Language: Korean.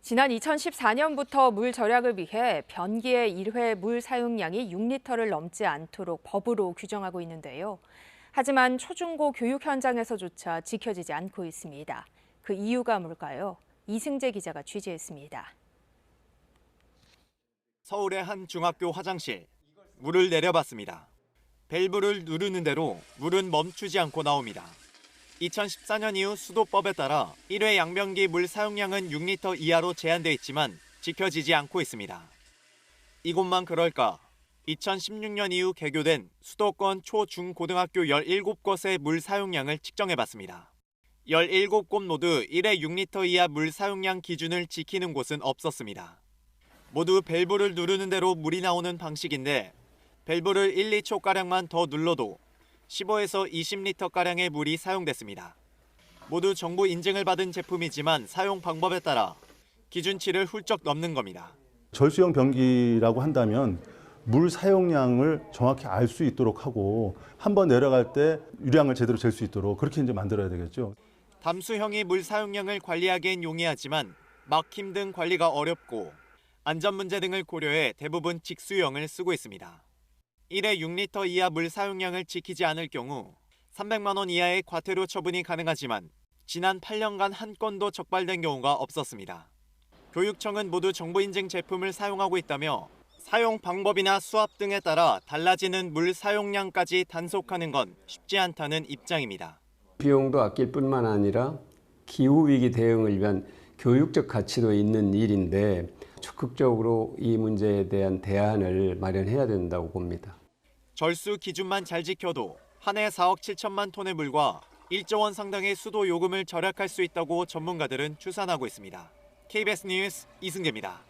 지난 2014년부터 물 절약을 위해 변기의 1회 물 사용량이 6리터를 넘지 않도록 법으로 규정하고 있는데요. 하지만 초중고 교육 현장에서조차 지켜지지 않고 있습니다. 그 이유가 뭘까요? 이승재 기자가 취재했습니다. 서울의 한 중학교 화장실. 물을 내려봤습니다. 밸브를 누르는 대로 물은 멈추지 않고 나옵니다. 2014년 이후 수도법에 따라 1회 양변기 물 사용량은 6리터 이하로 제한돼 있지만 지켜지지 않고 있습니다. 이곳만 그럴까? 2016년 이후 개교된 수도권 초, 중, 고등학교 17곳의 물 사용량을 측정해봤습니다. 17곳 모두 1회 6리터 이하 물 사용량 기준을 지키는 곳은 없었습니다. 모두 밸브를 누르는 대로 물이 나오는 방식인데 밸브를 1, 2초가량만 더 눌러도 15에서 20리터가량의 물이 사용됐습니다. 모두 정부 인증을 받은 제품이지만 사용 방법에 따라 기준치를 훌쩍 넘는 겁니다. 절수형 변기라고 한다면 물 사용량을 정확히 알 수 있도록 하고 한번 내려갈 때 유량을 제대로 잴 수 있도록 그렇게 이제 만들어야 되겠죠. 담수형이 물 사용량을 관리하기엔 용이하지만 막힘 등 관리가 어렵고 안전 문제 등을 고려해 대부분 직수형을 쓰고 있습니다. 1회 6리터 이하 물 사용량을 지키지 않을 경우 300만 원 이하의 과태료 처분이 가능하지만 지난 8년간 한 건도 적발된 경우가 없었습니다. 교육청은 모두 정부 인증 제품을 사용하고 있다며 사용 방법이나 수압 등에 따라 달라지는 물 사용량까지 단속하는 건 쉽지 않다는 입장입니다. 비용도 아낄 뿐만 아니라 기후위기 대응을 위한 교육적 가치도 있는 일인데 적극적으로 이 문제에 대한 대안을 마련해야 된다고 봅니다. 절수 기준만 잘 지켜도 한 해 4억 7천만 톤의 물과 1조 원 상당의 수도 요금을 절약할 수 있다고 전문가들은 추산하고 있습니다. KBS 뉴스 이승재입니다.